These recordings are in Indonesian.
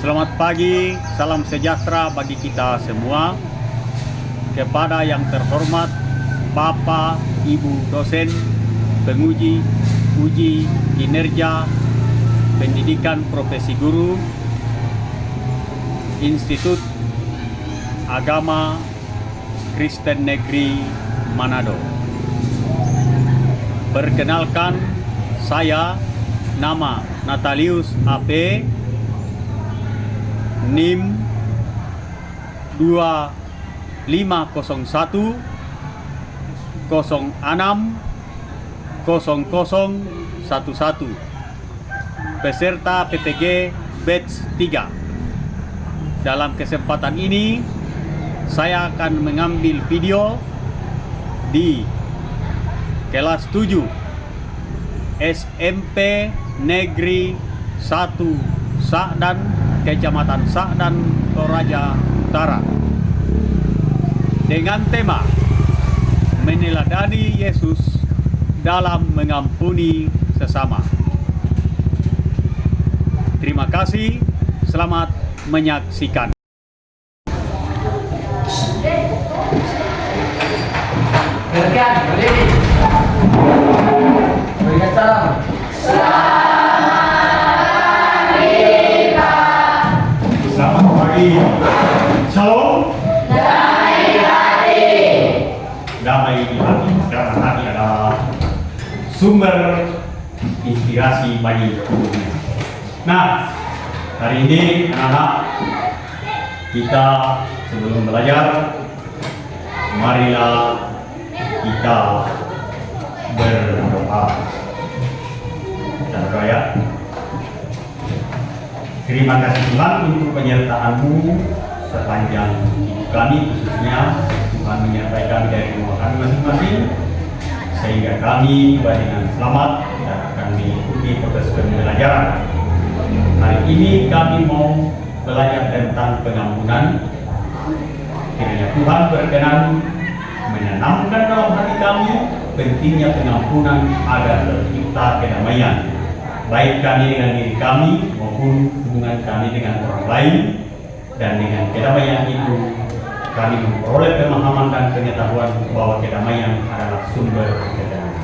Selamat pagi, salam sejahtera bagi kita semua. Kepada yang terhormat Bapak, Ibu dosen, penguji, uji kinerja pendidikan profesi guru, Institut Agama Kristen Negeri Manado. Perkenalkan, saya nama Natalius AP, NIM 2501 06 0011, peserta PTG Batch 3. Dalam kesempatan ini saya akan mengambil video di kelas 7 SMP Negeri 1 Sakdan, Kecamatan Sakdan, Toraja Utara, dengan tema meneladani Yesus dalam mengampuni sesama. Terima kasih, selamat menyaksikan. Berikan, berdiri. Berikan salam. Selamat pagi. Shalom. Damai di hati. Karena hati adalah sumber inspirasi bagi tubuhnya. Nah, hari ini anak-anak, kita sebelum belajar, marilah kita berdoa. Kita berdoa ya. Terima kasih Tuhan untuk penyertaan-Mu sepanjang hidup kami, khususnya Tuhan menyertai kami dari rumah kami masing-masing, sehingga kami tiba dengan selamat dan akan mengikuti proses pembelajaran. Hari ini kami mau belajar tentang pengampunan. Kiranya Tuhan berkenan menanamkan dalam hati kami pentingnya pengampunan agar tercipta kedamaian, baik kami dengan diri kami maupun hubungan kami dengan orang lain. Dan dengan kedamaian itu kami memperoleh pemahaman dan pengetahuan bahwa kedamaian adalah sumber kedamaian.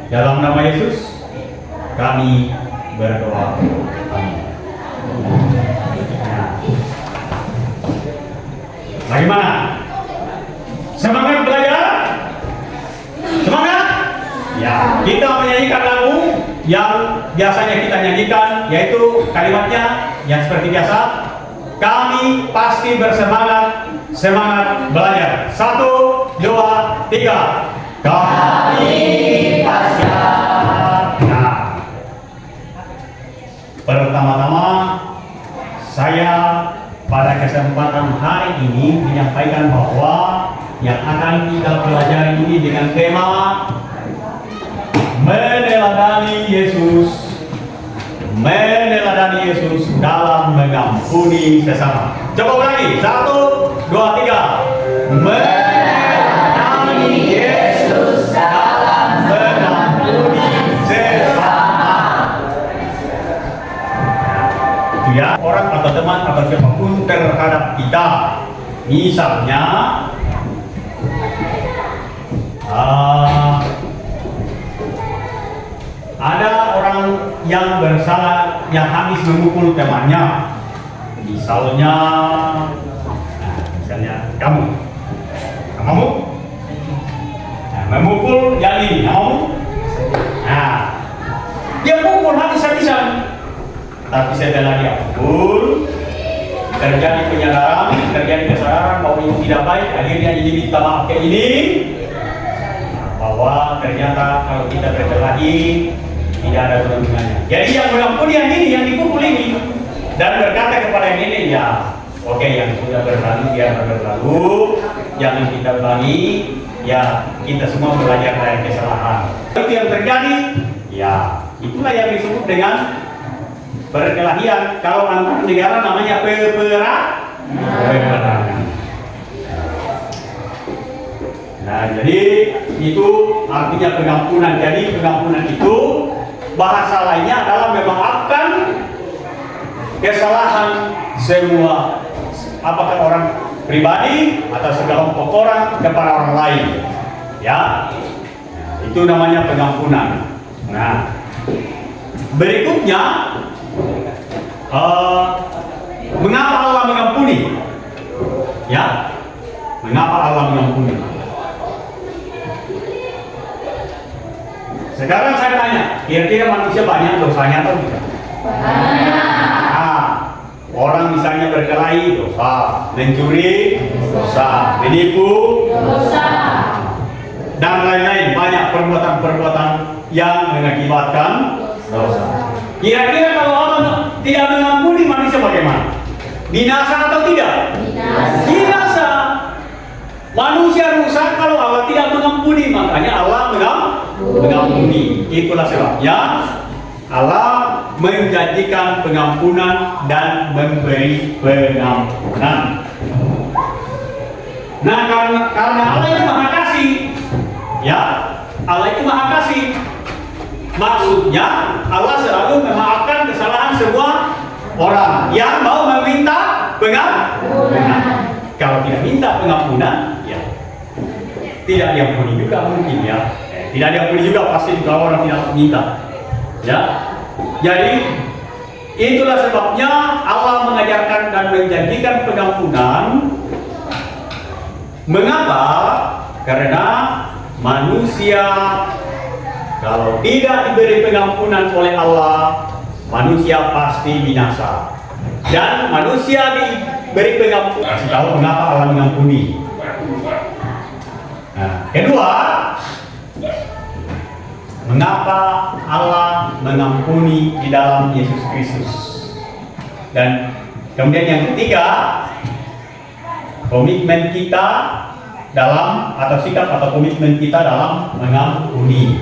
Dalam nama Yesus kami berdoa. Amin. Nah, bagaimana? Semangat belajar? Semangat? Ya, kita menyanyikan lagu yang biasanya kita nyanyikan, yaitu kalimatnya yang seperti biasa. Kami pasti bersemangat, semangat belajar. 1, 2, 3. Kami pasti. Nah, pertama-tama saya pada kesempatan hari ini menyampaikan bahwa yang akan kita pelajari ini dengan tema meneladani Yesus. Meneladani Yesus dalam mengampuni sesama. Coba ulangi. 1, 2, 3. Meneladani Yesus dalam mengampuni sesama. Itu ya, orang atau teman atau siapapun terhadap kita. Misalnya ada orang yang bersalah yang habis memukul temannya, misalnya kamu memukul yang ini, nah dia pukul habis-habisan, tapi setelah dia pukul terjadi penyadaran, terjadi kesadaran bahwa ini tidak baik, akhirnya ini minta maaf kayak ini, bahwa ternyata kalau kita berkelahi tidak ada keuntungannya. Jadi yang mengampuni yang ini, yang dipukul ini, dan berkata kepada yang ini, ya oke, yang sudah berlalu biar berlalu, jangan kita ulangi, ya kita semua belajar dari kesalahan. Itu yang terjadi, ya itulah yang disebut dengan perkelahian. Kalau antar negara namanya peperangan. Nah, jadi itu artinya pengampunan. Jadi pengampunan itu bahasa lainnya adalah memaafkan kesalahan semua, apakah orang pribadi atau sekelompok orang kepada orang lain. Ya, itu namanya pengampunan. Nah, berikutnya, mengapa Allah mengampuni? Ya, mengapa Allah mengampuni? Sekarang saya tanya, kira-kira manusia banyak dosanya atau tidak? Nah, orang misalnya berkelahi dosa, mencuri dosa, menipu dosa, dan lain-lain, banyak perbuatan-perbuatan yang mengakibatkan dosa. Kira-kira kalau Allah tidak mengampuni manusia bagaimana? Binasa atau tidak? Binasa. Manusia rusak kalau Allah tidak mengampuni, makanya Allah mengampuni. Itulah sebabnya Allah menjanjikan pengampunan dan memberi pengampunan. Nah, karena Allah itu Maha Kasih, ya, Allah itu Maha Kasih. Maksudnya Allah selalu memaafkan kesalahan semua orang yang mau meminta pengampunan. Kalau tidak minta pengampunan, ya tidak diampuni juga mungkin, ya. Tidak diampuni juga pasti kalau orang tidak minta. Ya. Jadi itulah sebabnya Allah mengajarkan dan menjanjikan pengampunan. Mengapa? Karena manusia kalau tidak diberi pengampunan oleh Allah, manusia pasti binasa. Dan manusia diberi pengampunan. Kasih tahu mengapa Allah mengampuni. Nah, kedua, mengapa Allah mengampuni di dalam Yesus Kristus. Dan kemudian yang ketiga, komitmen kita dalam, atau sikap atau komitmen kita dalam mengampuni.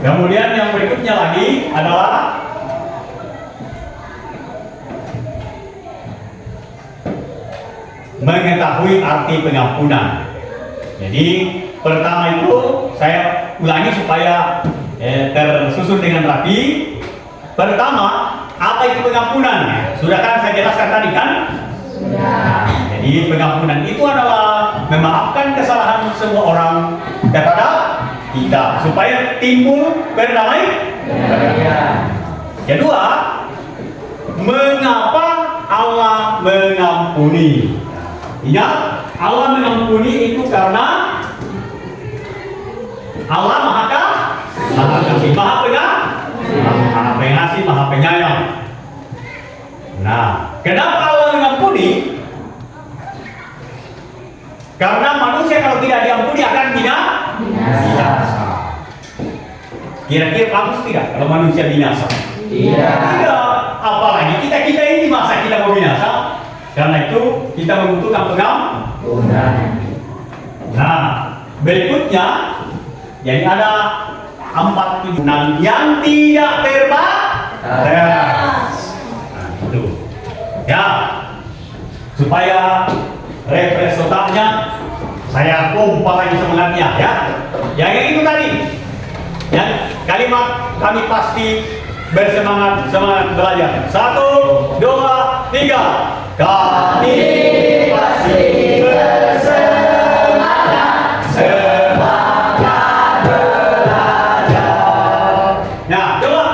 Kemudian yang berikutnya lagi adalah mengetahui arti pengampunan. Jadi pertama itu saya ulangi supaya tersusun dengan rapi. Pertama, apa itu pengampunan? Sudah kan saya jelaskan tadi kan? Sudah. Jadi pengampunan itu adalah memaafkan kesalahan semua orang terhadap kita supaya timbul perdamaian. Kedua, mengapa Allah mengampuni? Ingat, Allah mengampuni itu karena Allah Maha Kasih, Maha Pengasih, Maha Penyayang. Nah, kenapa Allah mengampuni? Karena manusia kalau tidak diampuni akan binasa. Kira-kira bagus tidak kalau manusia binasa? Tidak. Apalagi kita ini masa kita mau binasa? Karena itu kita membutuhkan pengampunan. Nah, berikutnya, jadi ada 4 tujuan yang tidak terbatas. Nah, itu. Ya, supaya refresh otaknya, saya pompa lagi semangatnya, ya. Yang itu tadi, yang kalimat kami pasti bersemangat belajar. 1, 2, 3. Kami pasti bersemangat belajar. Nah, coba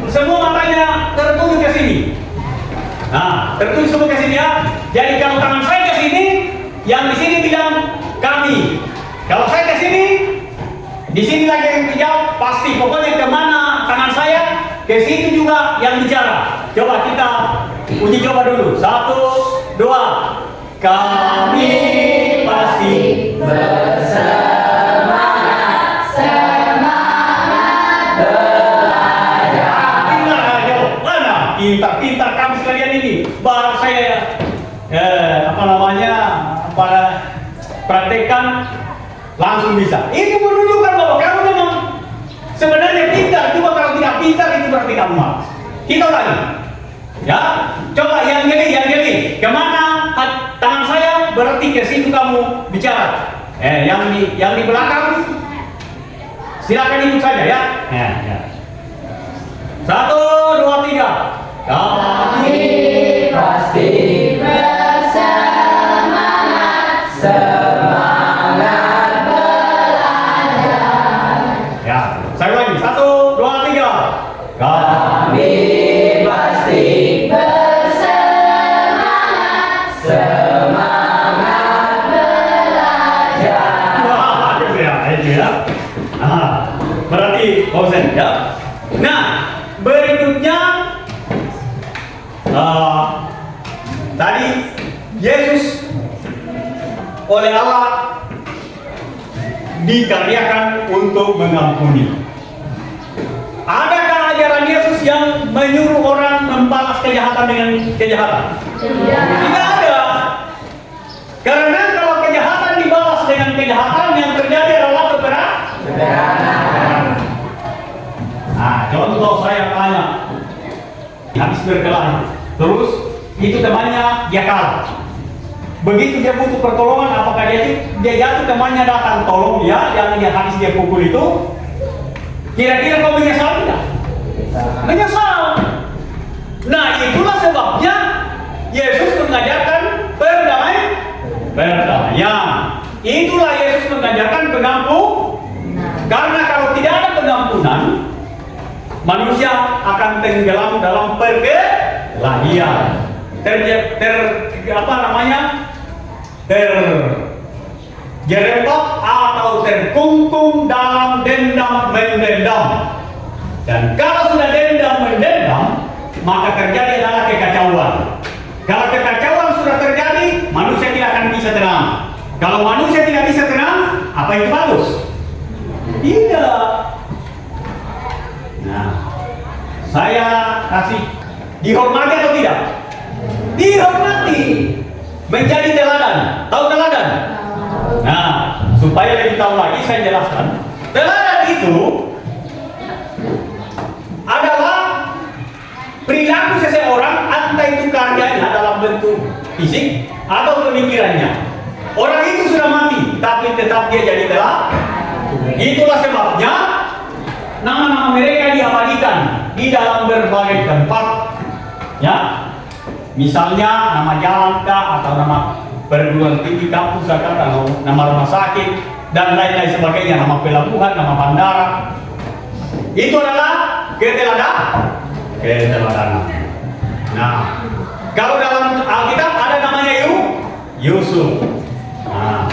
semua matanya tertuju ke sini. Nah, tertuju semua ke sini, ya. Jadi kalau tangan saya ke sini, yang di sini bilang kami. Kalau saya ke sini, di sini lagi yang dijawab pasti. Pokoknya kemana tangan saya, ke situ juga yang bicara. Coba kita uji coba dulu. 1, 2. Kami pasti bersemangat belajar. Mana pintar-pintar kami sekalian ini. Baru saya praktekkan langsung bisa. Itu menunjukkan bahwa kamu memang sebenarnya pintar. Cuma kalau tidak pintar itu berarti kamu malas. Kita ulangi. Ya, coba yang geli. Kemana tangan saya berarti ke situ kamu bicara. Yang di belakang silakan ikut saja, ya. 1, Kami pasti bersemangat, semangat belajar. Ya, saya lagi. 1, 2, 3. Kami pasti bersemangat, semangat belajar. Wah, bagus ya, itu ya. Nah, berarti konsen ya. Nah, berikutnya tadi Yesus oleh Allah dikaryakan untuk mengampuni. Adakah ajaran Yesus yang menyuruh orang membalas kejahatan dengan kejahatan? Tidak ada. Karena kalau kejahatan dibalas dengan kejahatan, yang terjadi adalah kebenaran. Nah, contoh saya tanya, habis berkelahi, terus itu temannya dia kalah. Begitu dia butuh pertolongan, apakah dia jatuh, temannya datang tolong dia, yang habis dia pukul itu, kira-kira kau menyesal tidak? Menyesal. Nah, itulah sebabnya Yesus mengajarkan perdamaian. Itulah Yesus mengajarkan pengampun. Karena kalau tidak ada pengampunan, manusia akan tenggelam dalam perkelahian. Terjerembab atau terkungkung dalam dendam mendendam. Dan kalau sudah dendam mendendam, maka terjadi adalah kekacauan. Kalau kekacauan sudah terjadi, manusia tidak akan bisa tenang. Kalau manusia tidak bisa tenang, apa itu bagus? Tidak. Nah, saya kasih dihormati atau tidak? Dihormati. Menjadi teladan. Tahu teladan? Nah, supaya lebih tahu lagi saya jelaskan. Teladan itu adalah perilaku seseorang, entah itu karyanya dalam bentuk fisik atau pemikirannya. Orang itu sudah mati, tapi tetap dia jadi teladan. Itulah sebabnya nama-nama mereka diabadikan di dalam berbagai tempat. Ya, misalnya nama jalan atau nama perguruan tinggi, kampus, atau nama rumah sakit dan lain-lain sebagainya, nama pelabuhan, nama bandara. Itu adalah keteladanan. Nah, kalau dalam Alkitab ada namanya Yusuf. Nah,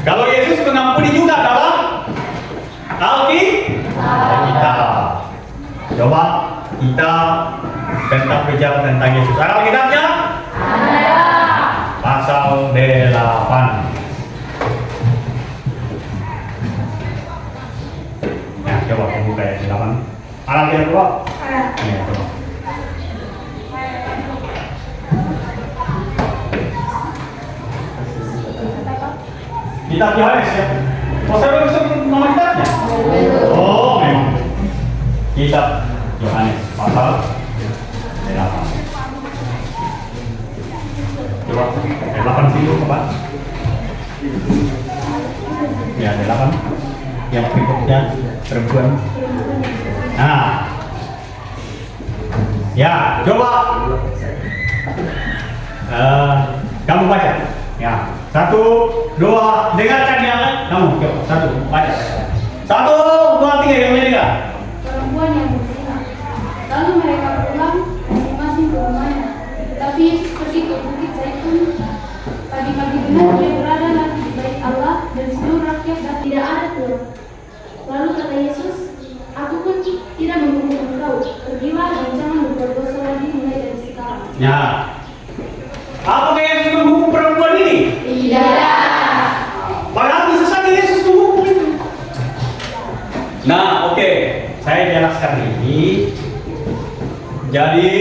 kalau Yesus mengampuni juga dalam Alkitab. Coba kita tetap bicara tentang Yesus. Ada Alkitabnya? Ada. Pasal 8. Ya, coba kamu buka ayat 8. Ada Alkitab coba? Ada. Ya, coba. Kitab Yohanes ya? Oh, saya baru sebut nama kitabnya? Oh, memang. Kitab Yohanes pasal 8. Coba, 8 sini coba. Ya, 8. Yang berikutnya perempuan. Nah, ya, coba. Kamu baca. Ya, 1, 2, dengarkan yang kamu. Coba, 1, baca. 1, 2, 3, yang lainnya. Perempuan yang berzina. Lalu mereka pulang masing-masing ke rumahnya. Tapi Yesus pergi ke Bukit Zaitun. Pagi-pagi benar dia berada lagi di bait Allah dan seluruh rakyat dan tidak ada keluar. Lalu kata Yesus, aku pun tidak menghukum engkau. Pergilah dan jangan berbuat dosa lagi mulai dari sekarang. Ya. Apakah Yesus menghukum perempuan ini? Tidak. Padahal bisa saja Yesus menghukum itu. Nah, oke. Saya jelaskan ini. Jadi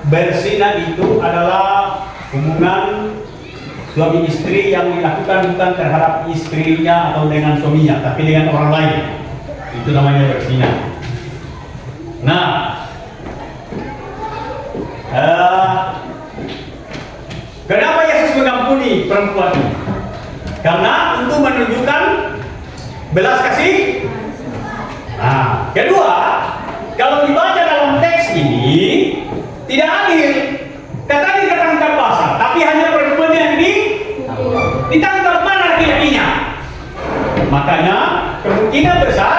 berzina itu adalah hubungan suami istri yang dilakukan bukan terhadap istrinya atau dengan suaminya, tapi dengan orang lain. Itu namanya berzina. Nah, kenapa Yesus mengampuni perempuan ini? Karena untuk menunjukkan belas kasih. Nah, kedua, kalau dibaca dalam teks ini tidak adil. Tetapi ketangkap basah, tapi hanya perempuan yang ditangkap, mana laki-lakinya? Makanya kemungkinan besar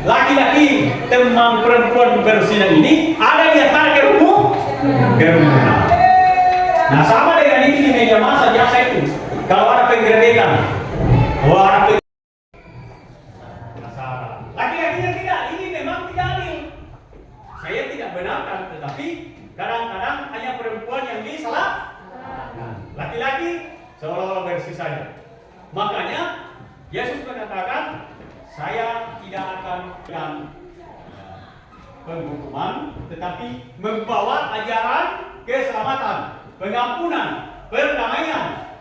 laki-laki teman perempuan berzina ini ada di antara kerumunan. Nah, sama dengan ini di media massa jasa itu. Kalau ada penggerebekan, masalah. Laki-lakinya tidak, ini memang tidak adil. Saya tidak benarkan, tetapi kadang-kadang hanya perempuan yang disalah. Laki-laki seolah-olah bersih saja. Makanya Yesus mengatakan, saya tidak akan dengan penghukuman, tetapi membawa ajaran keselamatan, pengampunan, perdamaian.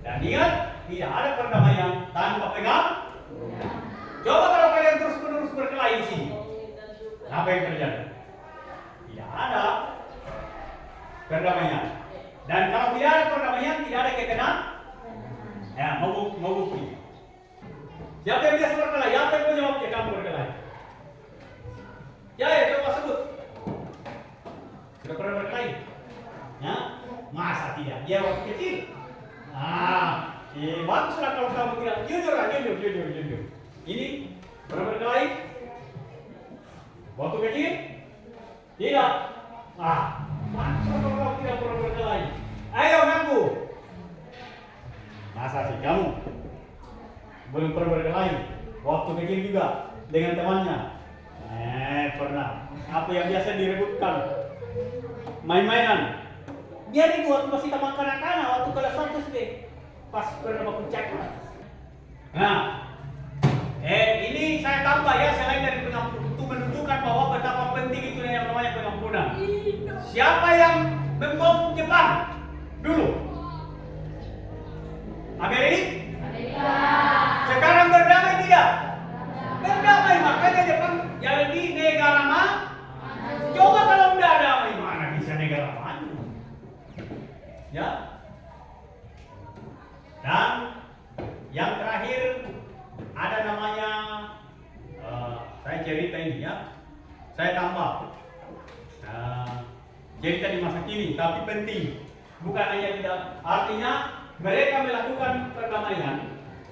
Dan ingat, tidak ada perdamaian tanpa pengampunan. Coba kalau kalian terus-menerus berkelahi di sini, apa yang terjadi? Tidak ada perdamaian. Dan kalau tidak ada perdamaian, tidak ada ketenangan. Ya, mau bukti. Siapa yang biasa berkelahi? Siapa yang punya waktu kamu berkelahi? Ya, coba sebut. Sudah pernah berkelahi? Ya? Masa tidak? Dia waktu kecil. Baguslah kalau kamu tidak jujur. Ini pernah berkelahi? Waktu kecil? Tidak. Masa kalau kamu tidak pernah berkelahi? Ayo ngaku. Masa sih kamu belum pernah berkelahi? Waktu kecil juga dengan temannya? Pernah. Apa yang biasa direbutkan? Main-mainan. Dia itu waktu masih tamat kanak-kanak, waktu kelas 1 SD. Pas bernama puncak. Nah, ini saya tambah ya, selain dari pengampunan, untuk menunjukkan bahwa betapa penting itu yang namanya pengampunan. Siapa yang membom Jepang dulu? Amerika. Sekarang berdamai tidak? Berdamai, makanya Jepang jadi negara maju. Coba kalau tidak damai, mana bisa negara maju? Ya. Dan yang terakhir ada namanya, saya cerita ini ya, saya tambah cerita di masa kini, tapi penting. Bukan hanya tidak, artinya mereka melakukan perdamaian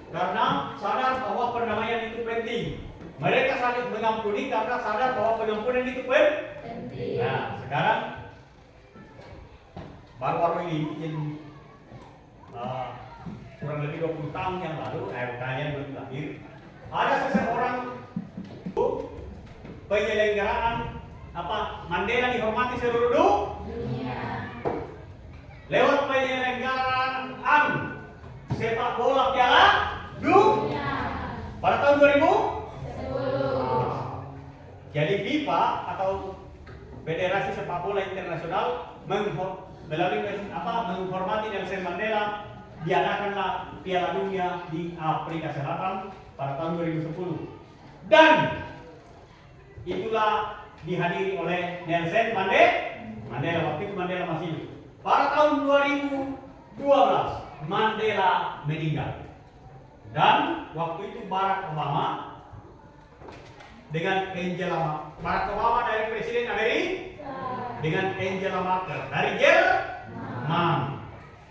karena sadar bahwa perdamaian itu penting. Mereka saling mengampuni karena sadar bahwa pengampunan itu penting. Nah, sekarang baru-baru ini mungkin kurang lebih 20 tahun yang lalu, kalian belum lahir, ada seseorang penyelenggaraan Mandela dihormati seluruh dunia lewat penyelenggaraan sepak bola Piala Dunia pada tahun 2010. Jadi FIFA atau Federasi Sepak Bola Internasional menghormati Nelson Mandela, diadakanlah Piala Dunia di Afrika Selatan pada tahun 2010. Dan itulah dihadiri oleh Nelson Mandela. Waktu itu Mandela masih hidup. Pada tahun 2012 Mandela meninggal. Dan waktu itu Barack Obama dari Presiden Amerika dengan Angela Merkel dari Jerman.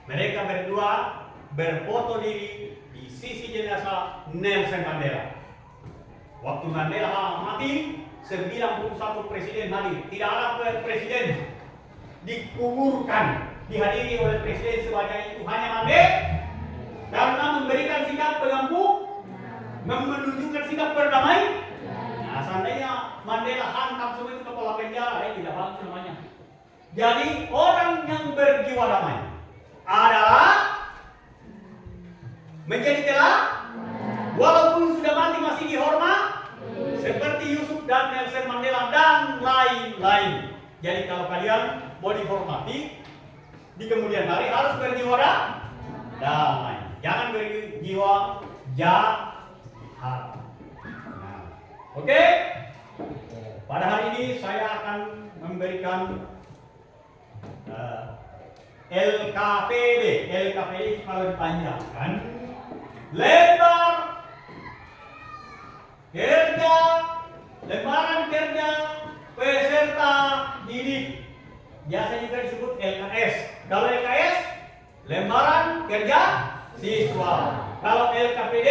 Mereka berdua berfoto diri di sisi jenazah Nelson Mandela. Waktu Mandela mati, 91 presiden hadir. Tidak ada presiden dikuburkan, dihadiri oleh presiden sebanyak itu, hanya Mandela, karena memberikan sikap pengampu, menunjukkan sikap berdamai. Nah, seandainya Mandela hantam semua itu kepala penjara, tidak bagus namanya. Jadi orang yang berjiwa damai adalah menjadi telah, walaupun sudah mati masih dihormat, seperti Yusuf dan Nelson Mandela dan lain-lain. Jadi kalau kalian mau dihormati di kemudian hari, harus berjiwa damai, jangan berjiwa jahat. Oke? Pada hari ini saya akan memberikan LKPD. LKPD kalau dipanjangkan, lembaran kerja peserta didik. Biasa juga disebut LKS. Kalau LKS, lembaran kerja siswa. Kalau LKPD,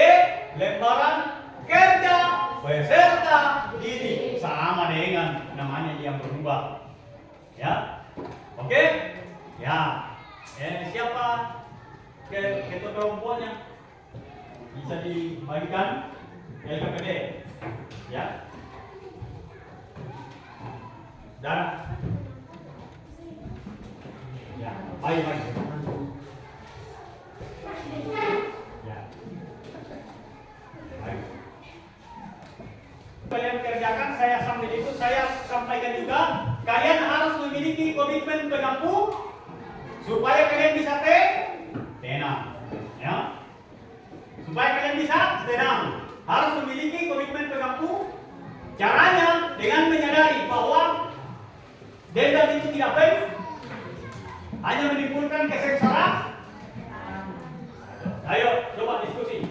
lembaran kerja peserta didik. Sama dengan namanya yang berubah. Ya, oke? Ya, siapa ketua kelompoknya? Bisa dibagikan LKPD. Ya. Dan ya, baik. Ya. Baik. Kalian kerjakan, saya sambil itu saya sampaikan juga, kalian harus memiliki komitmen pengampu supaya kalian bisa tenang. Ya. Supaya kalian bisa tenang, harus memiliki komitmen pengampu. Caranya dengan menyadari bahwa dendam itu tidak baik, hanya menimbulkan kesengsaraan. Ayo coba diskusi.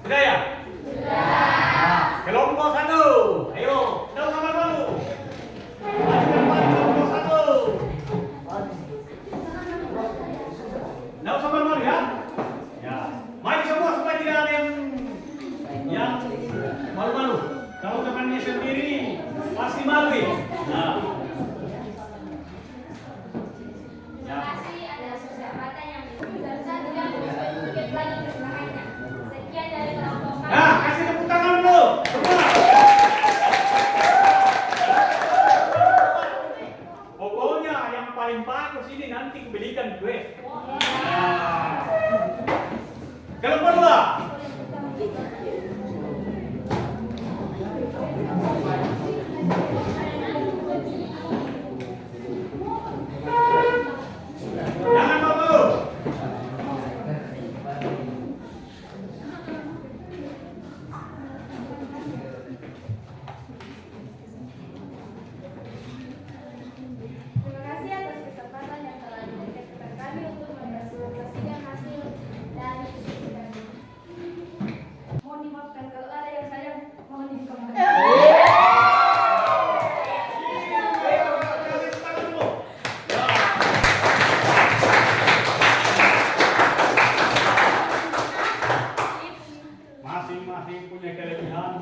Sudah ya? Sudah. Nah, kelompok 1. Ayo, tidak usah malu-malu. Kelompok 1. Tidak usah malu-malu ya. Ya, mari semua supaya tidak ada yang malu-malu. Kalau temannya sendiri pasti malu ya. Nah. Nah, kasih tepuk tangan dulu. Pokoknya yang paling bagus ini nanti kebelikan gue. Nah. Kelompok 2. Jangan malu. Terima kasih atas kesempatan yang telah diberikan kepada kami untuk mempresentasikan hasil dari diskusi kami. Mohon dimaafkan kalau ada yang saya mohon dikembalikan. Masing-masing punya kelebihan,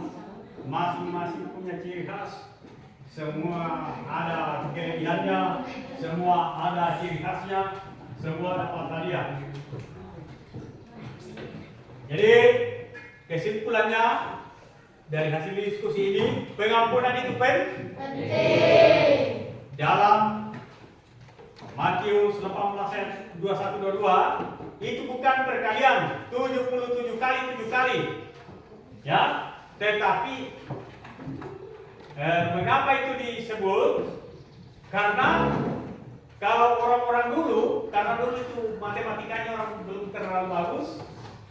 masing-masing punya ciri khas. Semua ada kelebihannya, semua ada ciri khasnya, semua dapat hadiah. Jadi kesimpulannya dari hasil diskusi ini, pengampunan itu penting. Dalam Matius 18 ayat 21-22 itu bukan perkalian 77 kali 7 kali, ya, tetapi mengapa itu disebut? Karena kalau orang-orang dulu, karena dulu itu matematikanya orang belum terlalu bagus,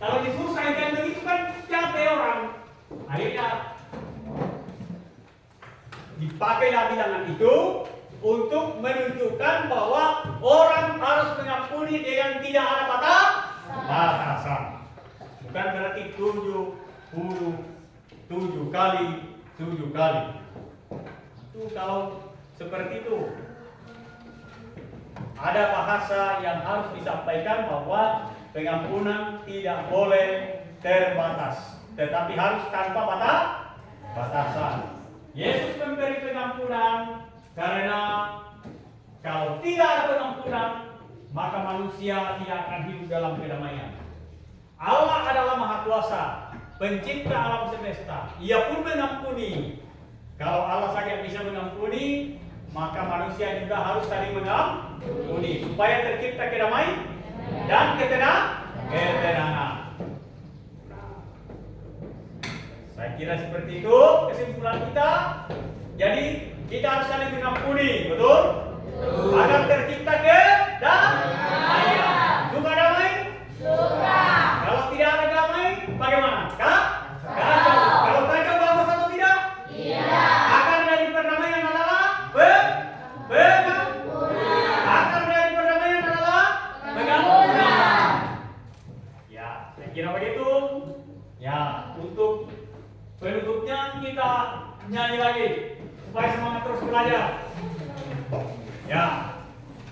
kalau disuruh kalian begitu kan capek orang, akhirnya dipakailah bilangan itu untuk menunjukkan bahwa orang harus mengampuni dengan tidak ada batasan. Bukan berarti 77 kali 7 kali. Itu kalau seperti itu ada bahasa yang harus disampaikan bahwa pengampunan tidak boleh terbatas, tetapi harus tanpa batasan. Yesus memberi pengampunan karena kalau tidak ada pengampunan maka manusia tidak akan hidup dalam kedamaian. Allah adalah Maha Kuasa, pencipta alam semesta. Ia pun mengampuni. Kalau Allah saja bisa mengampuni, maka manusia juga harus saling mengampuni supaya tercipta kedamaian dan ketenangan. Saya kira seperti itu kesimpulan kita. Jadi kita harus saling mengampuni, betul? Agar tercipta kedamaian. Suka damai? Suka. Kalau tidak ada damai, bagaimana? Kacau. Kalau kacau bagus atau tidak? Tidak. Akar dari perdamaian adalah akar dari perdamaian adalah pengampunan. Ya, saya kira begitu. Ya, untuk penutupnya kita nyanyi lagi supaya semangat terus belajar. Ya,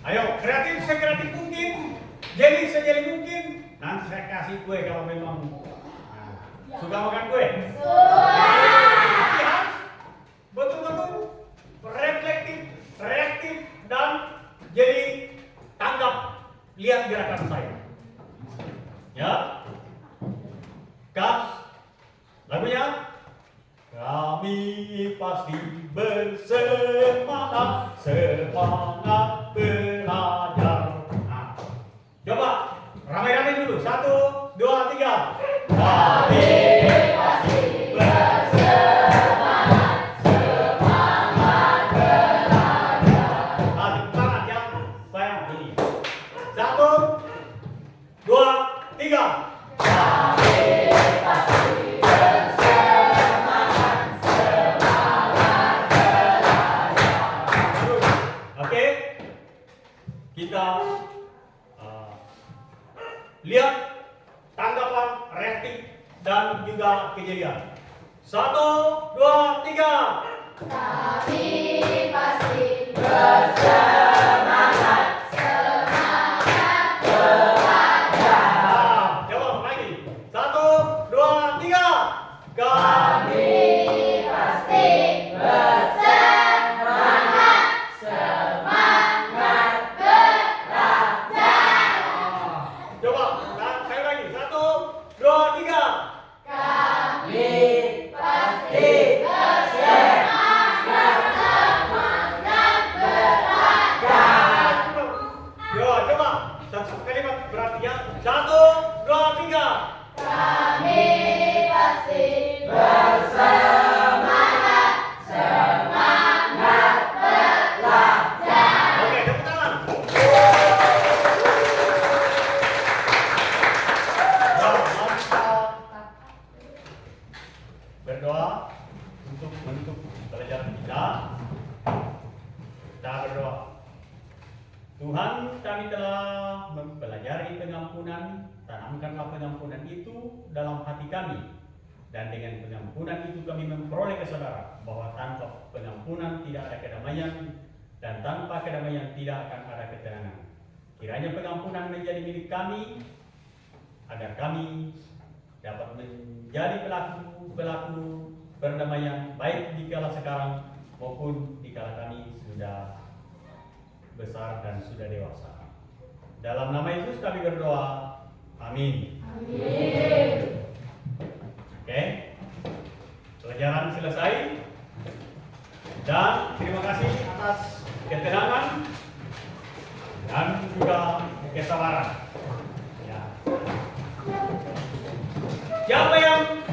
ayo kreatif sekreatif mungkin, jeli sejeli mungkin. Nanti saya kasih kue kalau memang suka makan kue. Tapi harus betul-betul reflektif, reaktif dan jadi tanggap lihat gerakan saya. Ya, gas lagunya. Kami pasti bersemangat, semangat belajar. Nah, coba ramai-ramai dulu. 1, 2, 3. Kami pasti bersemangat, semangat belajar. Nah, tepuk tangan ya. Saya ini. 1, 2, 3. Kita lihat tanggapan, reaktif dan juga kejadian. 1, 2, 3. Kami pasti bersemangat, semangat belajar. Nah, coba lagi. 1, 2, 3. Kami pasti bersemangat, semangat belajar. Coba, saya lagi. 1, 2, 3. Kami pasti bersemangat, semangat belajar. Yo, coba. Satu kalimat berarti ya. 1, 2, 3. Kami pasti bersemangat, semangat belajar. Oke, tepuk tangan. Ya, mari kita berdoa untuk menutup pelajaran kita. Kita berdoa. Tuhan, kami telah mempelajari pengampunan. Tanamkanlah pengampunan itu dalam hati kami. Dan dengan pengampunan itu kami memperoleh kesadaran bahwa tanpa pengampunan tidak ada kedamaian, dan tanpa kedamaian tidak akan ada ketenangan. Kiranya pengampunan menjadi milik kami, agar kami dapat menjadi pelaku perdamaian, baik di kala sekarang maupun di kala kami sudah besar dan sudah dewasa. Dalam nama Yesus kami berdoa. Amin. Oke, pelajaran selesai. Dan terima kasih atas ketenangan dan juga kesabaran. Ya. Siapa yang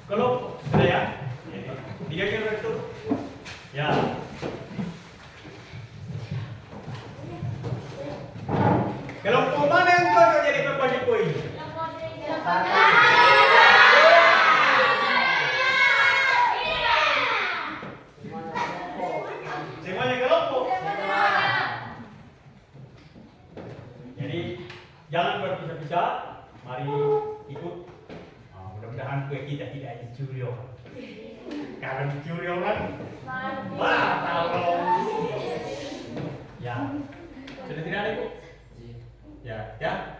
kelompok sudah ya? Tidak kira itu. Ya. Kelompok mana yang cocok jadi pembagi kue? Semuanya kelompok. Jadi jangan berpisah-pisah. Mari ikut. Mudah-mudahan kue kita tidak dicuri orang. Kalau dicuri orang, wah tahu. Ya, sudah tidak ada ibu. Ya, ya.